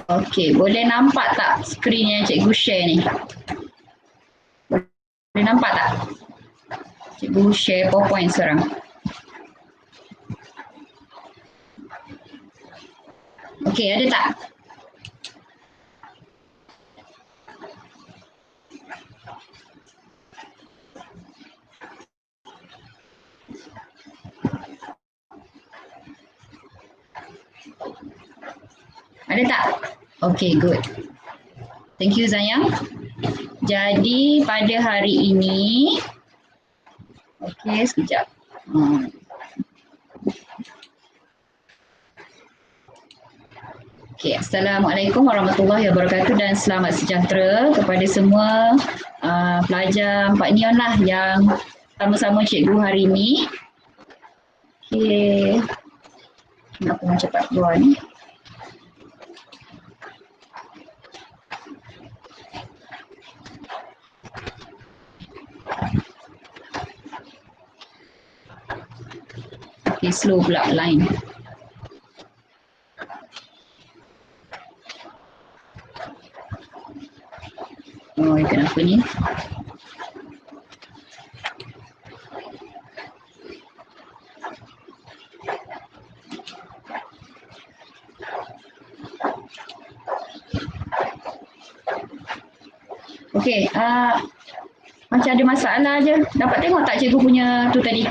Okey, boleh nampak tak skrin yang cikgu share ni? Boleh nampak tak? Cikgu share PowerPoint sekarang. Okey, ada tak? Ada tak? Okay, good. Thank you Zayang. Jadi pada hari ini, okay, sekejap. Okay, Assalamualaikum warahmatullahi wabarakatuh dan selamat sejahtera kepada semua pelajar Pak Nion lah yang sama-sama cikgu hari ini. Okay, kenapa macam cepat keluar ni? Okay, slow pula line. Oh, kenapa ni? Okay, macam ada masalah je. Dapat tengok tak cikgu punya tu tadi?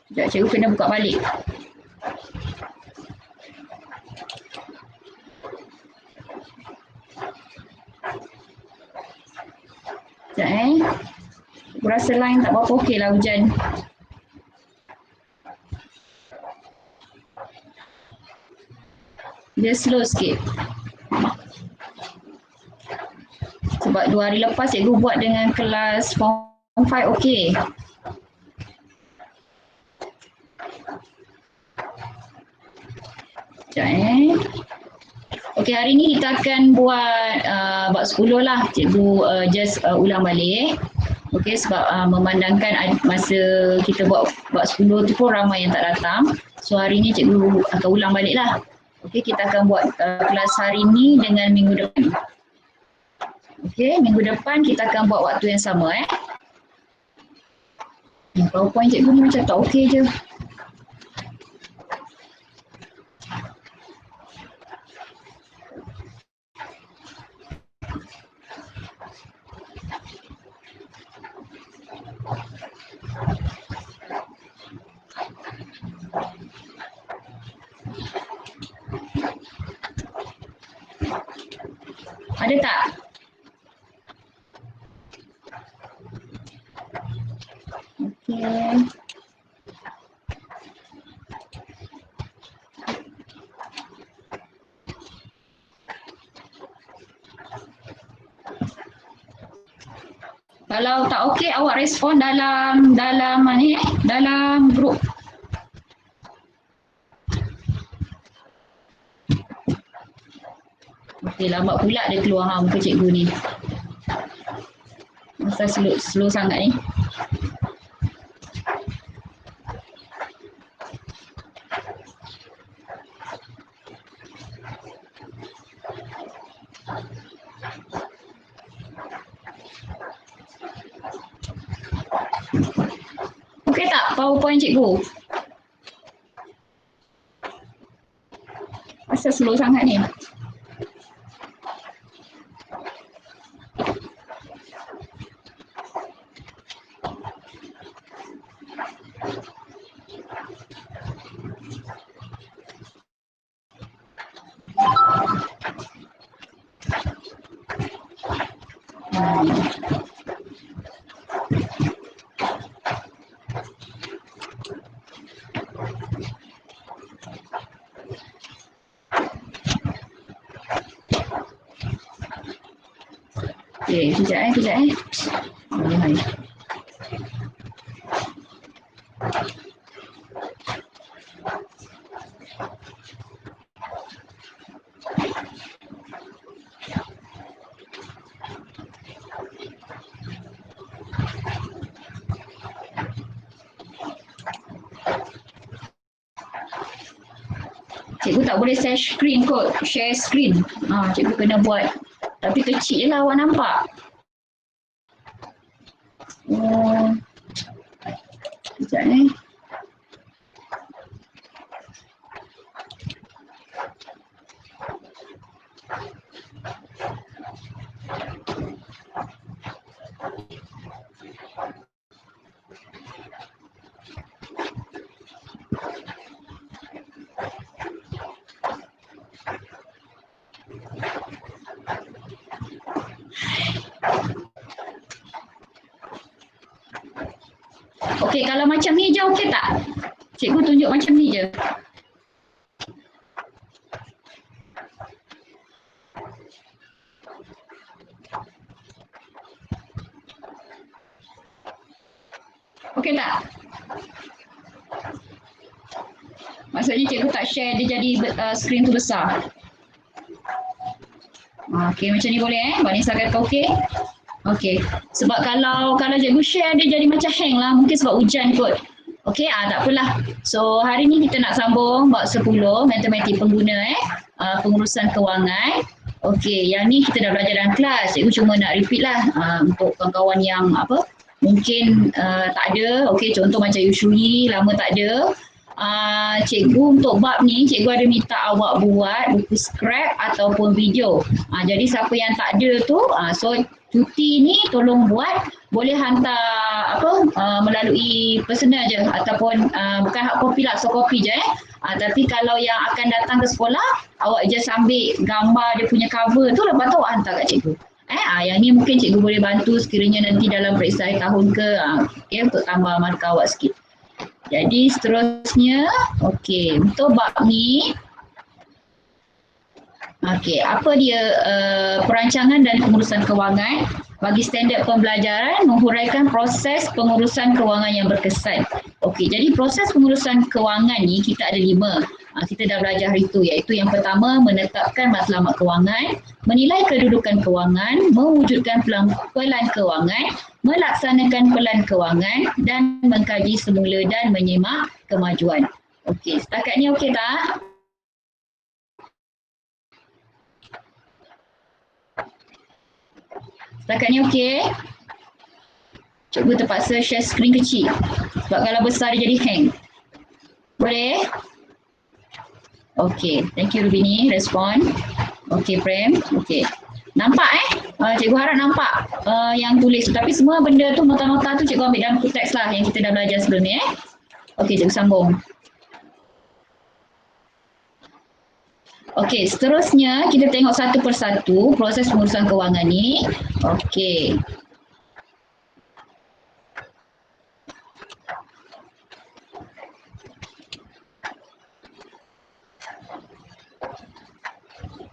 Sekejap, cikgu kena buka balik. Sekejap Aku rasa line tak berapa okey lah hujan. Dia slow sikit. Sebab 2 hari lepas cikgu buat dengan kelas form 5 okey. Sekejap Okey, hari ni kita akan buat bab 10 lah. Cikgu just ulang balik. Okey, sebab memandangkan masa kita buat bab 10 tu pun ramai yang tak datang. So hari ni cikgu akan ulang balik lah. Okey, kita akan buat kelas hari ni dengan minggu depan. Okey, minggu depan kita akan buat waktu yang sama PowerPoint cikgu ni macam tak okey je. Ada tak? Okey. Kalau tak okey awak respon dalam dalam grup. Okey, lambat pula dia keluar muka cikgu ni. Masa slow sangat ni. Okey tak PowerPoint cikgu? Masa slow sangat ni. Okey, kejap Hai. Cikgu tak boleh share screen kot, share screen. Cikgu kena buat. Tapi kecil je lah awak nampak. Sekejap ni. Okey, kalau macam ni je okey tak? Cikgu tunjuk macam ni je. Okey tak? Maksudnya cikgu tak share dia jadi skrin tu besar. Okey, macam ni boleh Mbak Nisa kata okey? Okey. Sebab kalau cikgu share dia jadi macam hang lah, mungkin sebab hujan kot. Okey, tak apalah. So hari ni kita nak sambung bab 10 matematik pengguna pengurusan kewangan. Okey, yang ni kita dah belajar dalam kelas. Cikgu cuma nak repeat lah untuk kawan-kawan yang mungkin tak ada. Okey, contoh macam Yushui lama tak ada. Cikgu untuk bab ni, cikgu ada minta awak buat buku scrap ataupun video. Jadi siapa yang tak ada tu, so cuti ni tolong buat, boleh hantar melalui personal je ataupun bukan hard copy lah, soft copy je tapi kalau yang akan datang ke sekolah, awak just ambil gambar dia punya cover tu, lepas tu awak hantar kat cikgu. Yang ni mungkin cikgu boleh bantu sekiranya nanti dalam periksa akhir tahun ke, untuk tambah markah awak sikit. Jadi seterusnya, okey, untuk bab ni, okey, apa dia perancangan dan pengurusan kewangan bagi standard pembelajaran menghuraikan proses pengurusan kewangan yang berkesan. Okey, jadi proses pengurusan kewangan ni kita ada 5. Kita dah belajar hari tu, iaitu yang pertama menetapkan matlamat kewangan, menilai kedudukan kewangan, mewujudkan pelan kewangan, melaksanakan pelan kewangan dan mengkaji semula dan menyemak kemajuan. Okey, setakat ni okey tak? Setakat ni okey? Cikgu terpaksa share skrin kecil sebab kalau besar dia jadi hang. Boleh? Okey, thank you Rubini, respon. Okey Prem, okey. Nampak cikgu harap nampak yang tulis, tapi semua benda tu, nota-nota tu cikgu ambil dalam buku teks lah yang kita dah belajar sebelum ni Okey, cikgu sambung. Okey, seterusnya kita tengok satu persatu proses pengurusan kewangan ni. Okey.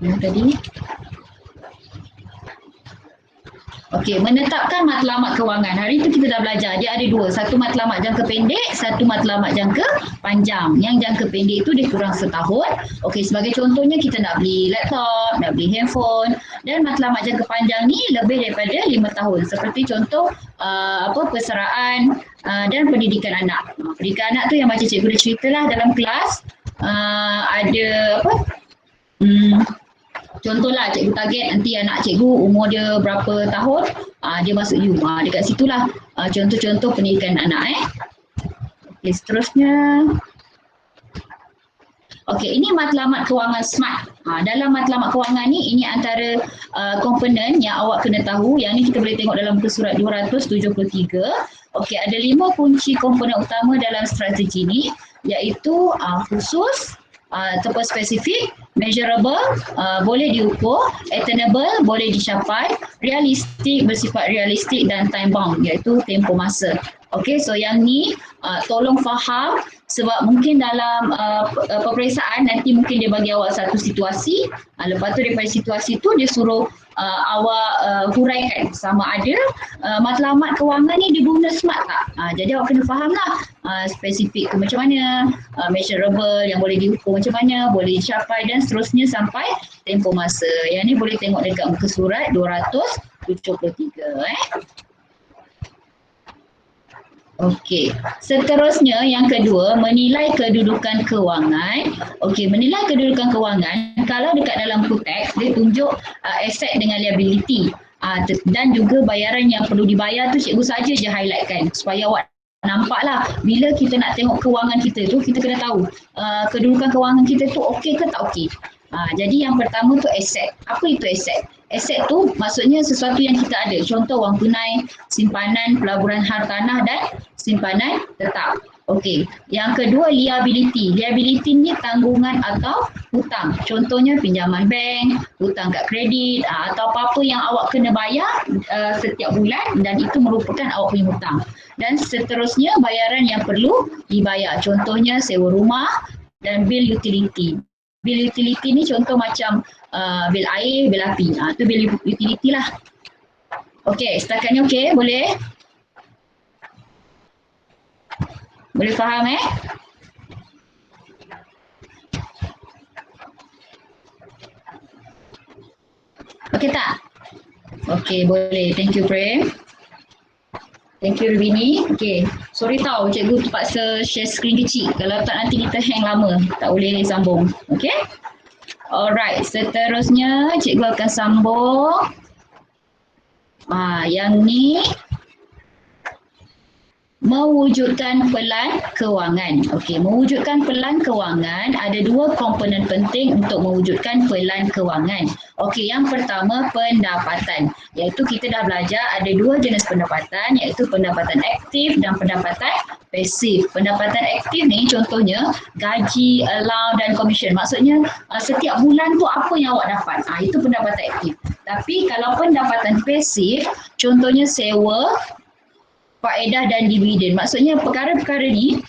Yang tadi. Okey, menetapkan matlamat kewangan. Hari itu kita dah belajar, dia ada 2. Satu matlamat jangka pendek, satu matlamat jangka panjang. Yang jangka pendek itu dia kurang setahun. Okey, sebagai contohnya kita nak beli laptop, nak beli handphone, dan matlamat jangka panjang ni lebih daripada 5 tahun. Seperti contoh persaraan dan pendidikan anak. Pendidikan anak tu yang macam cikgu dah ceritalah dalam kelas, ada contohlah cikgu target nanti anak cikgu umur dia berapa tahun, dia masuk U. Dekat situlah contoh-contoh pendidikan anak Okey, seterusnya. Okey, ini matlamat kewangan smart. Dalam matlamat kewangan ni, ini antara komponen yang awak kena tahu. Yang ni kita boleh tengok dalam muka surat 273. Okey, ada 5 kunci komponen utama dalam strategi ni, iaitu khusus, ataupun spesifik, measurable, boleh diukur, attainable, boleh dicapai, realistik, bersifat realistik, dan time bound, iaitu tempoh masa. Okey, so yang ni tolong faham sebab mungkin dalam peperiksaan nanti mungkin dia bagi awak satu situasi, lepas tu daripada situasi tu dia suruh awak huraikan sama ada matlamat kewangan ni diguna smart tak. Jadi awak kena faham lah spesifik tu macam mana, measurable yang boleh diukur macam mana, boleh dicapai dan seterusnya sampai tempoh masa. Yang ni boleh tengok dekat muka surat 273. Okey, seterusnya yang kedua, menilai kedudukan kewangan. Okey, menilai kedudukan kewangan, kalau dekat dalam teks dia tunjuk aset dengan liability. Dan juga bayaran yang perlu dibayar tu cikgu saja je highlightkan supaya awak nampaklah bila kita nak tengok kewangan kita tu, kita kena tahu kedudukan kewangan kita tu okey ke tak okey. Jadi yang pertama tu aset. Apa itu aset? Aset tu maksudnya sesuatu yang kita ada. Contoh wang tunai, simpanan, pelaburan hartanah dan simpanan tetap. Okey. Yang kedua liability. Liability ni tanggungan atau hutang. Contohnya pinjaman bank, hutang kad kredit atau apa-apa yang awak kena bayar setiap bulan dan itu merupakan awak punya hutang. Dan seterusnya bayaran yang perlu dibayar. Contohnya sewa rumah dan bil utility. Bil utility ni contoh macam bil air, bil api. Itu bil utility lah. Okey, setakat ni okey, boleh? Boleh faham Okey tak? Okey, boleh. Thank you, Prem. Thank you, Rubini. Okey, sorry tau cikgu terpaksa share screen kecil. Kalau tak nanti kita hang lama, tak boleh sambung. Okey? Alright, seterusnya cikgu akan sambung. Yang ni mewujudkan pelan kewangan. Okey, mewujudkan pelan kewangan ada dua komponen penting untuk mewujudkan pelan kewangan. Okey, yang pertama pendapatan. Iaitu kita dah belajar ada dua jenis pendapatan iaitu pendapatan aktif dan pendapatan pasif. Pendapatan aktif ni contohnya gaji, allowance dan komisen. Maksudnya setiap bulan tu apa yang awak dapat. Itu pendapatan aktif. Tapi kalau pendapatan pasif contohnya sewa, faedah dan dividen. Maksudnya perkara-perkara ni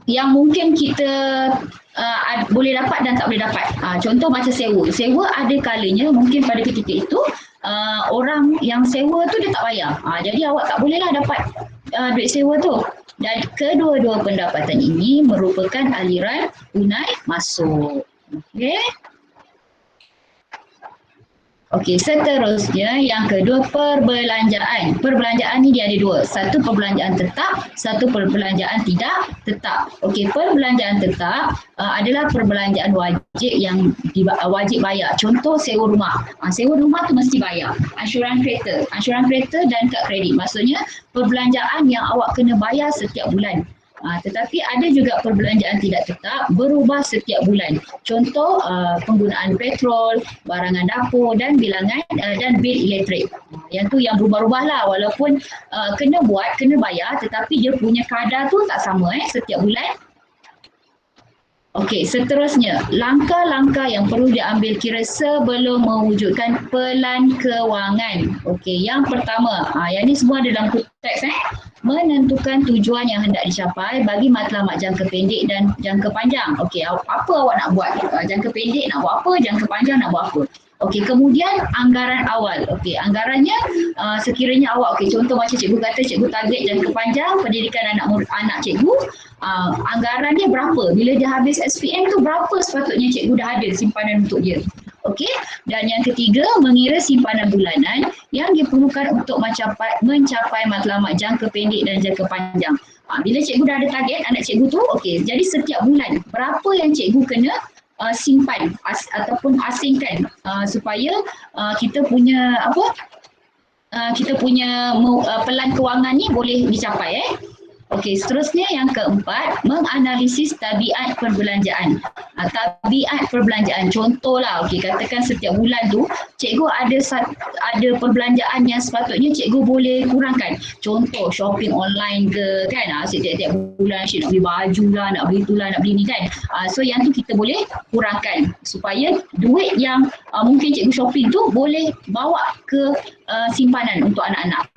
yang mungkin kita boleh dapat dan tak boleh dapat. Contoh macam sewa. Sewa ada kalanya mungkin pada ketika itu orang yang sewa tu dia tak bayar. Jadi awak tak bolehlah dapat duit sewa tu. Dan kedua-dua pendapatan ini merupakan aliran tunai masuk. Okey. Okey, seterusnya yang kedua perbelanjaan. Perbelanjaan ni dia ada dua. Satu perbelanjaan tetap, satu perbelanjaan tidak tetap. Okey, perbelanjaan tetap adalah perbelanjaan wajib yang wajib bayar. Contoh sewa rumah. Sewa rumah tu mesti bayar. Ansyuran kereta dan kad kredit. Maksudnya perbelanjaan yang awak kena bayar setiap bulan. Tetapi ada juga perbelanjaan tidak tetap berubah setiap bulan. Contoh penggunaan petrol, barangan dapur dan bilangan dan bil elektrik. Yang tu yang berubah-ubah lah walaupun kena bayar tetapi dia punya kadar tu tak sama setiap bulan. Okey, seterusnya langkah-langkah yang perlu diambil kira sebelum mewujudkan pelan kewangan. Okey, yang pertama, yang ni semua ada dalam teks menentukan tujuan yang hendak dicapai bagi matlamat jangka pendek dan jangka panjang. Okey, apa awak nak buat? Jangka pendek nak buat apa? Jangka panjang nak buat apa? Okey, kemudian anggaran awal. Okey, anggarannya sekiranya awak, contoh macam cikgu kata cikgu target jangka panjang pendidikan anak cikgu, anggaran dia berapa? Bila dia habis SPM tu berapa sepatutnya cikgu dah ada simpanan untuk dia? Okey, dan yang ketiga mengira simpanan bulanan yang diperlukan untuk mencapai matlamat jangka pendek dan jangka panjang. Bila cikgu dah ada target anak cikgu tu, okey, jadi setiap bulan berapa yang cikgu kena simpan ataupun asingkan supaya kita punya pelan kewangan ni boleh dicapai Okey, seterusnya yang keempat, menganalisis tabiat perbelanjaan. Tabiat perbelanjaan, contohlah, okey, katakan setiap bulan tu cikgu ada perbelanjaan yang sepatutnya cikgu boleh kurangkan. Contoh shopping online ke kan, setiap bulan asyik nak beli baju lah, nak beli itulah, nak beli ni kan. So yang tu kita boleh kurangkan supaya duit yang mungkin cikgu shopping tu boleh bawa ke simpanan untuk anak-anak.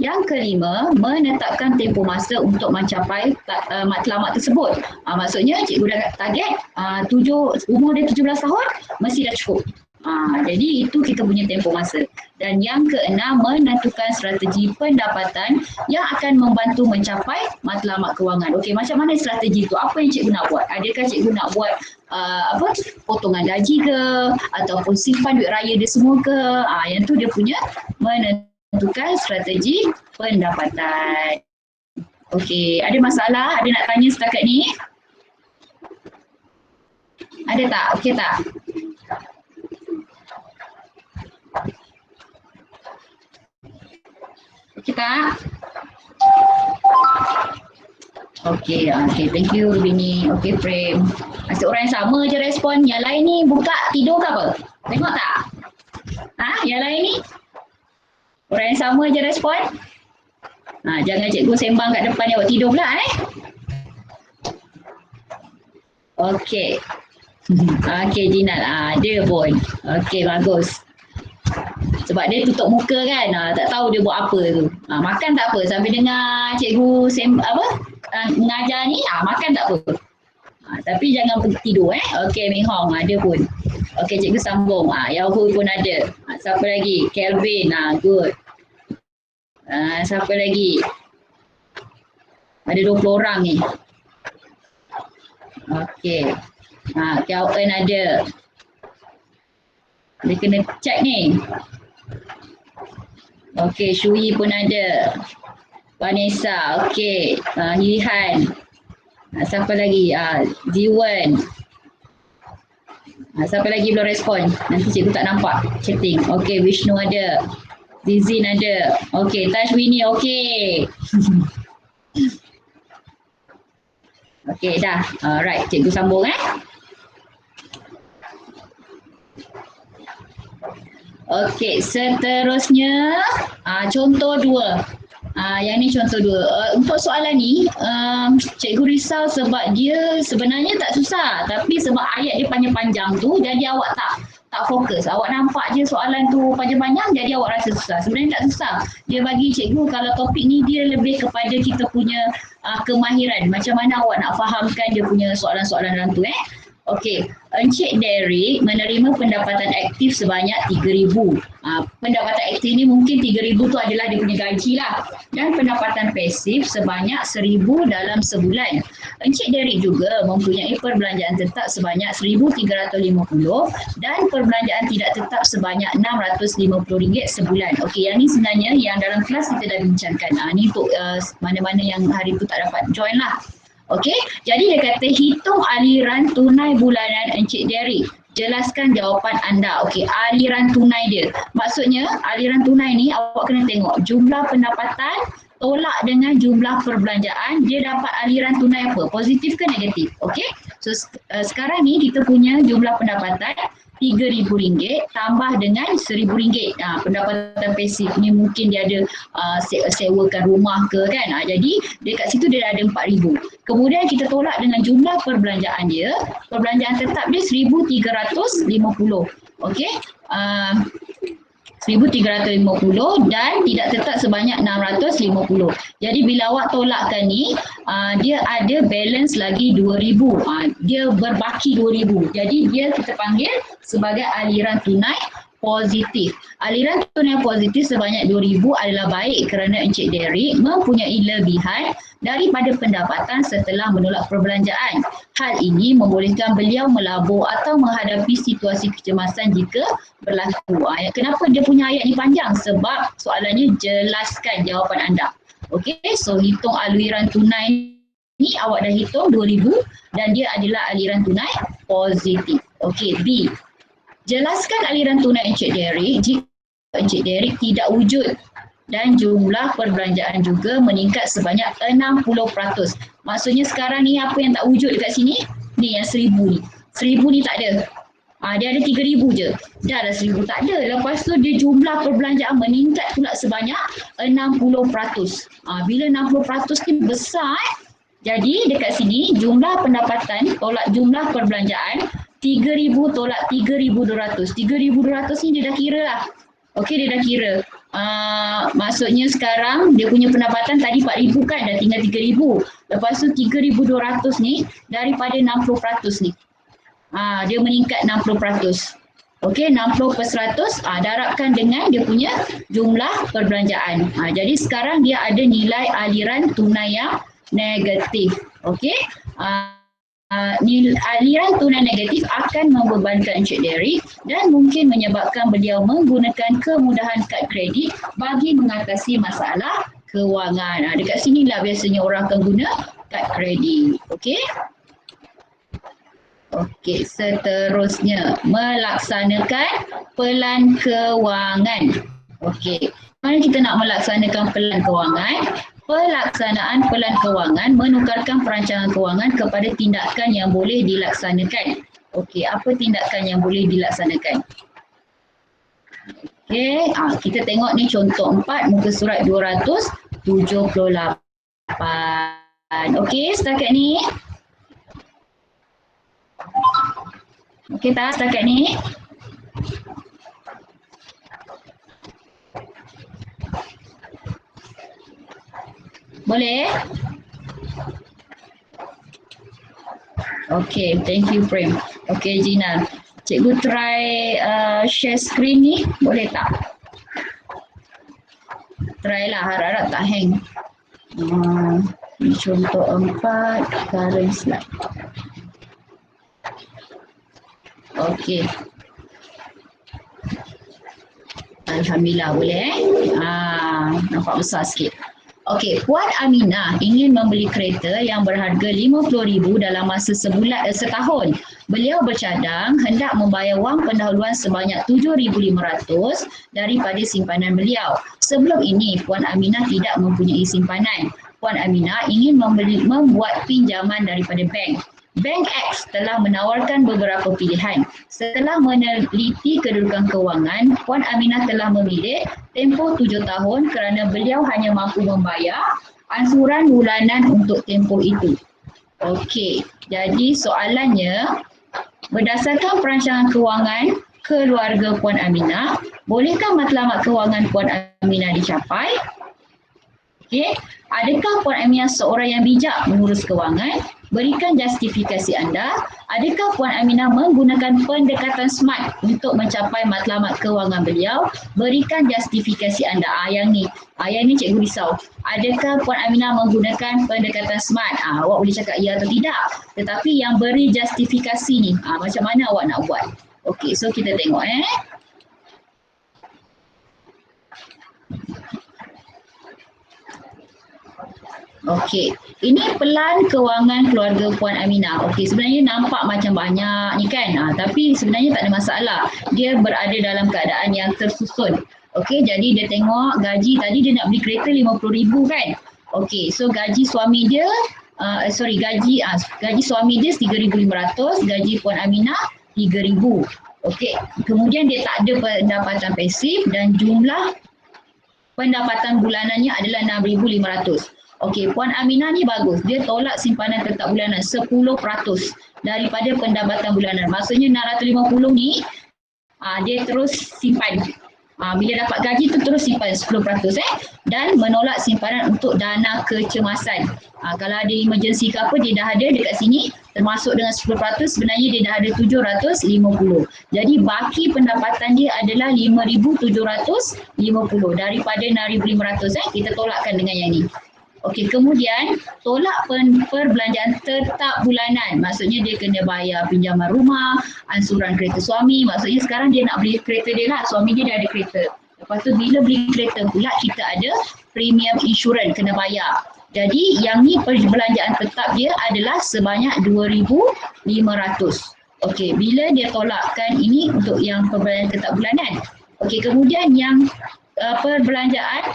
Yang kelima, menetapkan tempoh masa untuk mencapai matlamat tersebut. Maksudnya cikgu dah target umur dia 17 tahun mesti dah cukup. Jadi itu kita punya tempoh masa. Dan yang keenam, menentukan strategi pendapatan yang akan membantu mencapai matlamat kewangan. Okey, macam mana strategi itu? Apa yang cikgu nak buat? Adakah cikgu nak buat potongan gaji ke ataupun simpan duit raya dia semua ke? Yang tu dia punya menentukan menentukan strategi pendapatan. Okey, ada masalah? Ada nak tanya setakat ni? Ada tak? Okey tak? Okey tak? Okey, thank you Rubini. Okey, Frame. Masih orang yang sama je respon. Yang lain ni buka tidur ke apa? Tengok tak? Yang lain ni? Orang yang sama je respon? Jangan cikgu sembang kat depan ni awak tidur pula Okey. Okey Jinal, dia pun. Okey, bagus. Sebab dia tutup muka kan, tak tahu dia buat apa tu. Makan tak apa, sambil dengar cikgu mengajar ni, makan tak apa. Tapi jangan tidur Okey, Ming Hong dia pun. Okey, cikgu sambung. Yahoo pun ada. Siapa lagi? Kelvin, good. Siapa lagi? Ada 20 orang ni. Okey. KLN ada. Dia kena check ni. Okey, Shui pun ada. Vanessa, okey. Hihan. Siapa lagi? Jiwan. Siapa lagi belum respon? Nanti cikgu tak nampak chatting. Okey, Vishnu ada. Zizin ada. Okey, Tashwini okey. Okey, dah. Alright, cikgu sambung Okey, seterusnya contoh 2. Yang ni contoh 2. Untuk soalan ni, cikgu risau sebab dia sebenarnya tak susah. Tapi sebab ayat dia panjang-panjang tu, jadi awak tak fokus. Awak nampak je soalan tu panjang-panjang, jadi awak rasa susah. Sebenarnya tak susah. Dia bagi cikgu kalau topik ni dia lebih kepada kita punya kemahiran. Macam mana awak nak fahamkan dia punya soalan-soalan dalam tu Okey, Encik Derek menerima pendapatan aktif sebanyak 3,000. Pendapatan aktif ni mungkin 3,000 tu adalah dia punya gaji lah. Dan pendapatan pasif sebanyak 1,000 dalam sebulan. Encik Derek juga mempunyai perbelanjaan tetap sebanyak 1,350 dan perbelanjaan tidak tetap sebanyak RM650 sebulan. Okey, yang ni sebenarnya yang dalam kelas kita dah bincangkan. Ni untuk mana-mana yang hari tu tak dapat join lah. Okey, jadi dia kata hitung aliran tunai bulanan Encik Derek. Jelaskan jawapan anda. Okey, aliran tunai dia. Maksudnya aliran tunai ni awak kena tengok jumlah pendapatan tolak dengan jumlah perbelanjaan, dia dapat aliran tunai apa? Positif ke negatif? Okey. So sekarang ni kita punya jumlah pendapatan RM3,000 tambah dengan RM1,000. Pendapatan pasif ni mungkin dia ada sewakan rumah ke kan. Jadi dekat situ dia ada RM4,000. Kemudian kita tolak dengan jumlah perbelanjaan dia. Perbelanjaan tetap dia RM1,350. Okey. 1,350 dan tidak tetap sebanyak 650. Jadi bila awak tolakkan ni, dia ada balance lagi 2,000. Dia berbaki 2,000. Jadi dia kita panggil sebagai aliran tunai positif. Aliran tunai positif sebanyak 2,000 adalah baik kerana Encik Derek mempunyai lebihan daripada pendapatan setelah menolak perbelanjaan. Hal ini membolehkan beliau melabur atau menghadapi situasi kecemasan jika berlaku. Kenapa dia punya ayat ni panjang? Sebab soalannya jelaskan jawapan anda. Okey, so hitung aliran tunai ni awak dah hitung 2,000 dan dia adalah aliran tunai positif. Okey, B. Jelaskan aliran tunai Encik Derek jika Encik Derek tidak wujud dan jumlah perbelanjaan juga meningkat sebanyak 60%. Maksudnya sekarang ni apa yang tak wujud dekat sini? Ni yang 1,000 ni. 1,000 ni tak ada. Dia ada 3,000 je. Dah lah 1,000 tak ada. Lepas tu dia jumlah perbelanjaan meningkat pula sebanyak 60%. Bila 60% ni besar jadi dekat sini jumlah pendapatan tolak jumlah perbelanjaan 3,000 tolak 3,200. 3,200 ni dia dah kira lah. Okey, dia dah kira. Maksudnya sekarang dia punya pendapatan tadi 4,000 kan, dah tinggal 3,000. Lepas tu 3,200 ni daripada 60% ni. Dia meningkat 60%. Okey, 60%, darabkan dengan dia punya jumlah perbelanjaan. Jadi sekarang dia ada nilai aliran tunai yang negatif. Okey. aliran tunai negatif akan membebankan Encik Derek dan mungkin menyebabkan beliau menggunakan kemudahan kad kredit bagi mengatasi masalah kewangan. Dekat sinilah biasanya orang akan guna kad kredit. Okey. Okey, seterusnya melaksanakan pelan kewangan. Okey, mana kita nak melaksanakan pelan kewangan? Pelaksanaan pelan kewangan menukarkan perancangan kewangan kepada tindakan yang boleh dilaksanakan. Okey, apa tindakan yang boleh dilaksanakan? Okey, kita tengok ni contoh 4 muka surat 278. Okey, setakat ni. Okey tak setakat ni? Boleh? Okey, thank you Prem. Okey Gina, cikgu try share screen ni, boleh tak? Try lah, harap-harap tak hang. Contoh 4, current slide. Okey. Alhamdulillah boleh nampak besar sikit. Okey, Puan Aminah ingin membeli kereta yang berharga RM50,000 dalam masa setahun. Beliau bercadang hendak membayar wang pendahuluan sebanyak RM7,500 daripada simpanan beliau. Sebelum ini, Puan Aminah tidak mempunyai simpanan. Puan Aminah ingin membuat pinjaman daripada bank. Bank X telah menawarkan beberapa pilihan. Setelah meneliti kedudukan kewangan, Puan Aminah telah memilih tempoh 7 tahun kerana beliau hanya mampu membayar ansuran bulanan untuk tempoh itu. Okey, jadi soalannya, berdasarkan perancangan kewangan keluarga Puan Aminah, bolehkah matlamat kewangan Puan Aminah dicapai? Okey, adakah Puan Aminah seorang yang bijak mengurus kewangan? Berikan justifikasi anda. Adakah Puan Aminah menggunakan pendekatan SMART untuk mencapai matlamat kewangan beliau? Berikan justifikasi anda. Yang ni cikgu risau. Adakah Puan Aminah menggunakan pendekatan SMART? Awak boleh cakap ya atau tidak. Tetapi yang beri justifikasi ni, macam mana awak nak buat? Okey, so kita tengok Okey, ini pelan kewangan keluarga Puan Aminah. Okey, sebenarnya nampak macam banyak ni kan, tapi sebenarnya tak ada masalah. Dia berada dalam keadaan yang tersusun. Okey, jadi dia tengok gaji tadi dia nak beli kereta RM50,000 kan. Okey, so gaji suami dia, gaji suami dia RM3,500, gaji Puan Aminah RM3,000. Okey, kemudian dia tak ada pendapatan pasif dan jumlah pendapatan bulanannya adalah RM6,500. Okey, Puan Aminah ni bagus. Dia tolak simpanan tetap bulanan 10% daripada pendapatan bulanan. Maksudnya 650 ni dia terus simpan. Bila dapat gaji tu terus simpan 10% dan menolak simpanan untuk dana kecemasan. Kalau ada emergency ke apa dia dah ada dekat sini, termasuk dengan 10% sebenarnya dia dah ada 750. Jadi baki pendapatan dia adalah 5,750 daripada 6,500 kita tolakkan dengan yang ni. Okey, kemudian tolak perbelanjaan tetap bulanan. Maksudnya dia kena bayar pinjaman rumah, ansuran kereta suami. Maksudnya sekarang dia nak beli kereta dia lah. Suami dia dah ada kereta. Lepas tu bila beli kereta pula kita ada premium insurans kena bayar. Jadi yang ni perbelanjaan tetap dia adalah sebanyak 2,500. Okey, bila dia tolakkan ini untuk yang perbelanjaan tetap bulanan. Okey, kemudian yang perbelanjaan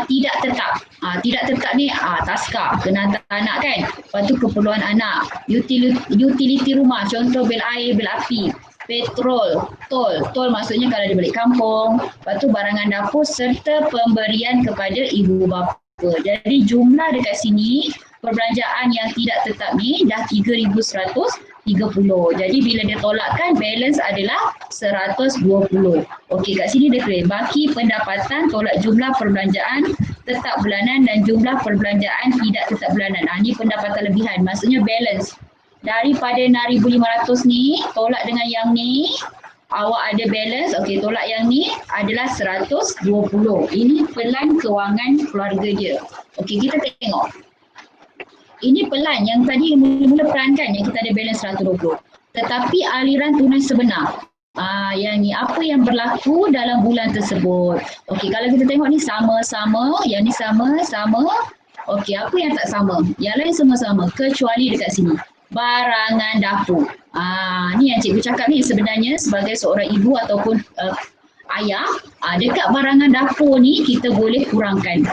tidak tetap. Tidak tetap ni taska, kena hantar anak kan. Lepas tu keperluan anak, utility rumah, contoh bil air, bil api, petrol, tol maksudnya kalau dia balik kampung. Lepas tu barangan dapur serta pemberian kepada ibu bapa. Jadi jumlah dekat sini perbelanjaan yang tidak tetap ni dah 3,130. Jadi bila dia tolakkan balance adalah 120. Okey, kat sini dia clear. Baki pendapatan tolak jumlah perbelanjaan tetap bulanan dan jumlah perbelanjaan tidak tetap bulanan. Ni pendapatan lebihan. Maksudnya balance. Daripada 6,500 ni tolak dengan yang ni, awak ada balance. Okey, tolak yang ni adalah 120. Ini pelan kewangan keluarga dia. Okey, kita tengok. Ini pelan, yang tadi mula-mula pelan kan, yang kita ada balance 120. Tetapi aliran tunai sebenar. Yang ni apa yang berlaku dalam bulan tersebut. Okey, kalau kita tengok ni sama-sama, yang ni sama-sama. Okey, apa yang tak sama? Yang lain semua sama kecuali dekat sini. Barangan dapur. Ni yang cikgu cakap ni sebenarnya sebagai seorang ibu ataupun ayah, dekat barangan dapur ni kita boleh kurangkan.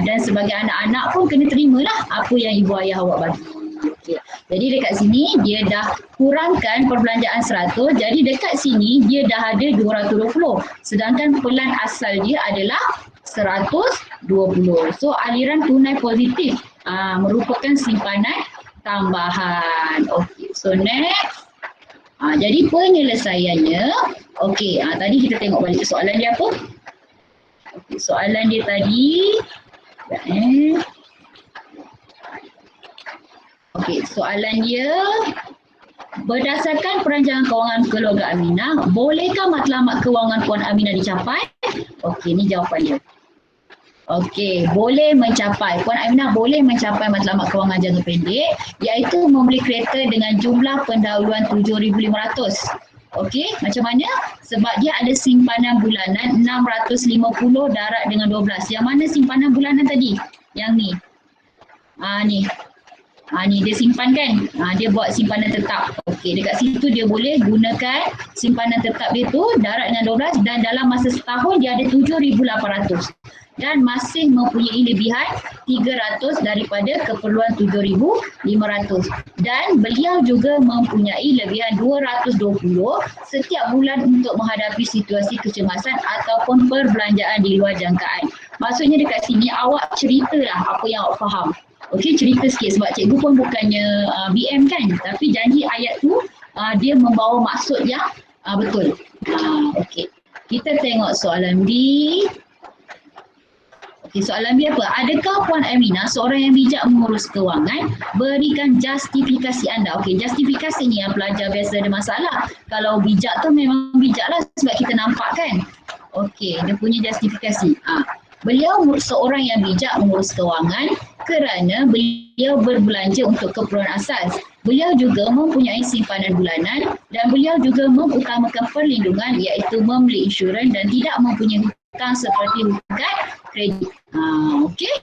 Dan sebagai anak-anak pun kena terimalah apa yang ibu ayah awak bagi. Okay. Jadi dekat sini dia dah kurangkan perbelanjaan 100, jadi dekat sini dia dah ada 220. Sedangkan pelan asal dia adalah 120. So aliran tunai positif merupakan simpanan tambahan. Okey, so next. Jadi penyelesaiannya, okey, tadi kita tengok balik soalan dia apa? Okey, soalan dia tadi. Okey, soalan dia, berdasarkan perancangan kewangan keluarga Aminah, bolehkah matlamat kewangan Puan Aminah dicapai? Okey, ni jawapan dia. Okey, boleh mencapai. Puan Aminah boleh mencapai matlamat kewangan jangka pendek, iaitu membeli kereta dengan jumlah pendahuluan 7,500. Okey, macam mana? Sebab dia ada simpanan bulanan 650 darat dengan 12. Yang mana simpanan bulanan tadi? Yang ni. Ni. Ni dia simpan kan? Dia buat simpanan tetap. Okey, dekat situ dia boleh gunakan simpanan tetap dia tu darat dengan 12 dan dalam masa setahun dia ada 7,800 dan masih mempunyai lebihan 300 daripada keperluan 7,500 dan beliau juga mempunyai lebihan 220 setiap bulan untuk menghadapi situasi kecemasan ataupun perbelanjaan di luar jangkaan. Maksudnya dekat sini awak ceritalah apa yang awak faham. Okey, cerita sikit sebab cikgu pun bukannya BM kan, tapi janji ayat tu dia membawa maksud yang betul. Okey, kita tengok soalan B. Okey, soalan B apa? Adakah Puan Aminah seorang yang bijak mengurus kewangan? Berikan justifikasi anda. Okey, justifikasi ni yang pelajar biasa ada masalah. Kalau bijak tu memang bijak lah sebab kita nampak kan. Okey, dia punya justifikasi. Beliau seorang yang bijak mengurus kewangan kerana beliau berbelanja untuk keperluan asas. Beliau juga mempunyai simpanan bulanan dan beliau juga mengutamakan perlindungan iaitu membeli insurans dan tidak mempunyai hutang seperti hutang kredit. Okey.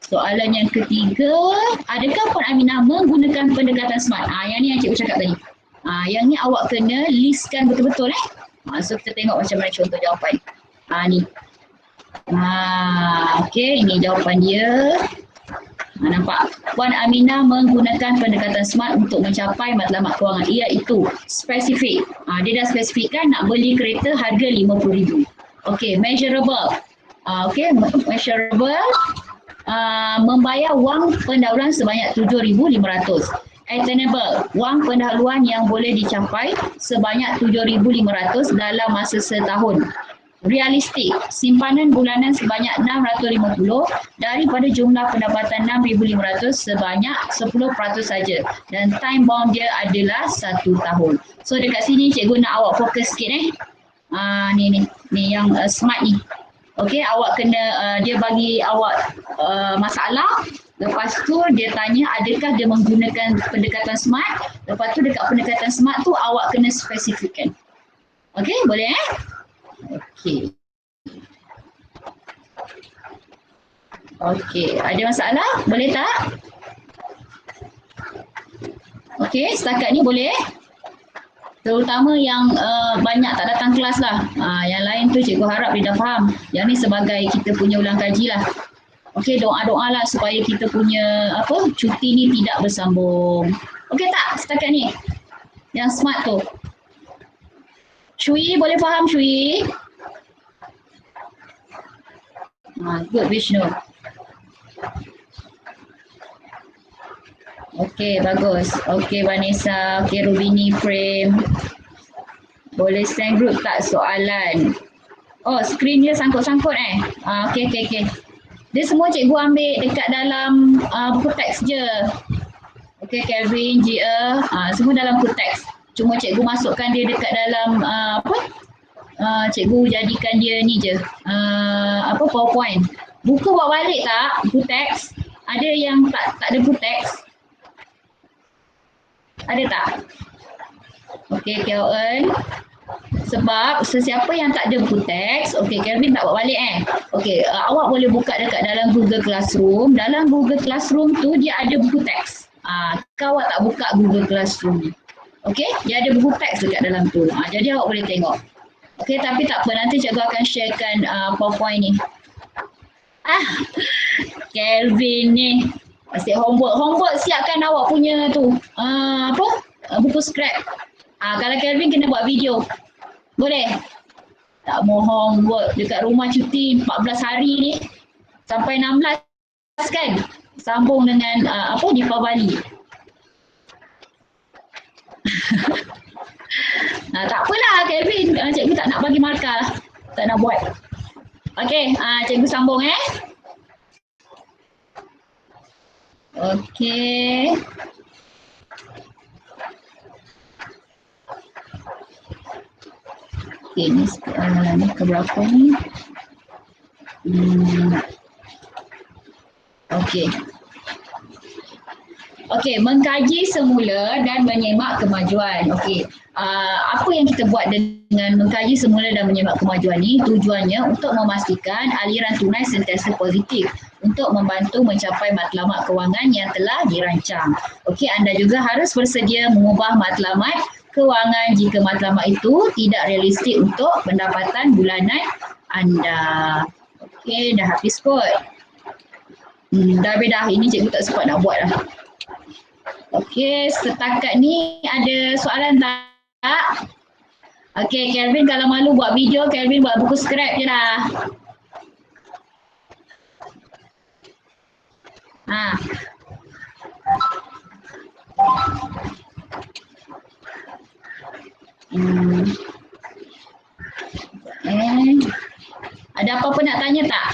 Soalan yang ketiga, adakah Puan Aminah menggunakan pendekatan SMART? Yang ni yang cikgu cakap tadi. Yang ni awak kena listkan betul-betul So kita tengok macam mana contoh jawapan. Ni. Okey, ini jawapan dia. Nampak? Puan Aminah menggunakan pendekatan SMART untuk mencapai matlamat kewangan, iaitu spesifik. Dia dah spesifikkan nak beli kereta harga 50,000. Okey, measurable. Okey, measurable. Membayar wang pendahuluan sebanyak 7,500. Attainable, wang pendahuluan yang boleh dicapai sebanyak 7,500 dalam masa setahun. Realistik, simpanan bulanan sebanyak 650 daripada jumlah pendapatan 6,500 sebanyak 10% saja dan time bound dia adalah 1 tahun. So dekat sini cikgu nak awak fokus sikit ni yang SMART ni. Okey, awak kena dia bagi awak masalah. Lepas tu dia tanya adakah dia menggunakan pendekatan SMART. Lepas tu dekat pendekatan SMART tu awak kena spesifikkan. Okey, boleh Okey. Okey, ada masalah? Boleh tak? Okey, setakat ni boleh? Terutama yang banyak tak datang kelas lah. Yang lain tu cikgu harap dia dah faham. Yang ni sebagai kita punya ulang kaji lah. Okey, doa-doa lah supaya kita punya cuti ni tidak bersambung. Okey tak setakat ni? Yang SMART tu. Shui, boleh faham Shui? Good Vishnu. Okey, bagus. Okey Vanessa, okey Rubini Frame. Boleh send group tak soalan? Oh, skrin dia sangkut-sangkut Okey. Dia semua cikgu ambil dekat dalam buku teks je. Okey, Kelvin, Gia, semua dalam buku teks. Cuma cikgu masukkan dia dekat dalam cikgu jadikan dia ni je. PowerPoint. Buku bawa balik tak? Buku teks. Ada yang tak ada full text? Ada tak? Okey, KON. Sebab sesiapa yang tak ada full text, okey Kelvin tak buat balik Okey, awak boleh buka dekat dalam Google Classroom. Dalam Google Classroom tu dia ada buku teks. Kau awak tak buka Google Classroom ni. Okey, dia ada buku teks dekat dalam tu. Jadi awak boleh tengok. Okey, tapi tak apa, nanti cikgu akan sharekan PowerPoint ni. Kelvin ni. Asyik homework siapkan awak punya tu. Buku scrap. Kalau Kelvin kena buat video. Boleh? Tak mau homework dekat rumah cuti 14 hari ni. Sampai 16 kan? Sambung dengan Deepavali. Tak apalah Kelvin. Cikgu tak nak bagi markah lah. Tak nak buat. Okey, cikgu sambung Okey. Okey, ni keberapa ni? Okey. Okey, mengkaji semula dan menyemak kemajuan. Okey. Apa yang kita buat dengan mengkaji semula dan menyemak kemajuan ni, tujuannya untuk memastikan aliran tunai sentiasa positif untuk membantu mencapai matlamat kewangan yang telah dirancang. Okey, anda juga harus bersedia mengubah matlamat kewangan jika matlamat itu tidak realistik untuk pendapatan bulanan anda. Okey, dah habis kot. Dah habis dah. Ini cikgu tak sempat nak buat dah. Okey, setakat ni ada soalan tak? Okey, Kelvin kalau malu buat video, Kelvin buat buku scrap je lah. Ada apa-apa nak tanya tak?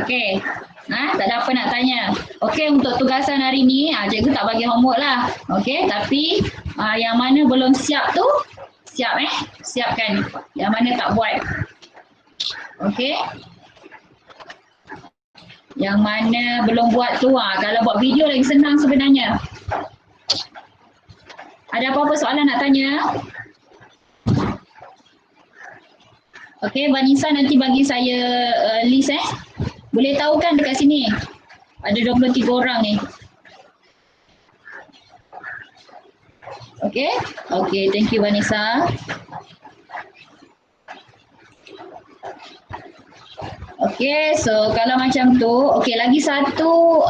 Okey. Tak ada apa nak tanya. Okey, untuk tugasan hari ni, cikgu tak bagi homework lah. Okey, tapi yang mana belum siap tu, siapkan. Yang mana tak buat. Okey. Yang mana belum buat tu, kalau buat video lagi senang sebenarnya. Ada apa-apa soalan nak tanya? Okey, Vanessa nanti bagi saya list Boleh tahu kan dekat sini? Ada 23 orang ni. Okey? Okey, thank you Vanessa. Okey, so kalau macam tu, okey lagi satu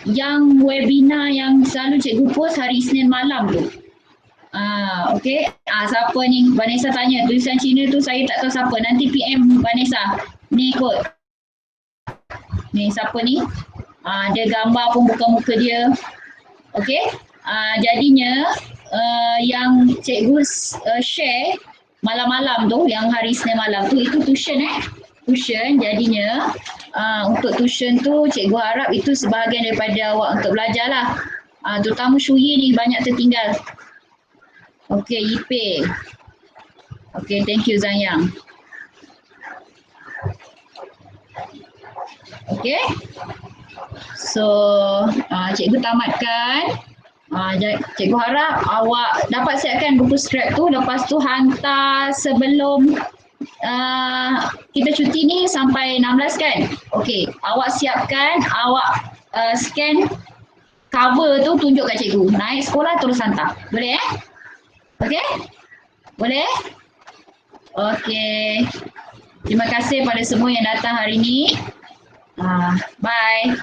yang webinar yang selalu cikgu post hari Isnin malam tu. Okey, siapa ni? Vanessa tanya, tulisan Cina tu saya tak tahu siapa. Nanti PM Vanessa. Ni kot. Ni siapa ni? Dia gambar pun bukan muka dia. Okey. Jadinya yang cikgu share malam-malam tu, yang hari Isnin malam tu, itu tuition tuition. Jadinya untuk tuition tu cikgu harap itu sebahagian daripada awak untuk belajar lah. Terutama Shuyi ni banyak tertinggal. Okey, Ipe. Okey, thank you Zanyang. Okey. So, cikgu tamatkan. Cikgu harap awak dapat siapkan buku scrap tu, lepas tu hantar sebelum kita cuti ni sampai 16 kan? Okey, awak siapkan, awak scan cover tu tunjuk kat cikgu. Naik sekolah terus hantar. Boleh Okey? Boleh? Okey. Terima kasih pada semua yang datang hari ni. Bye.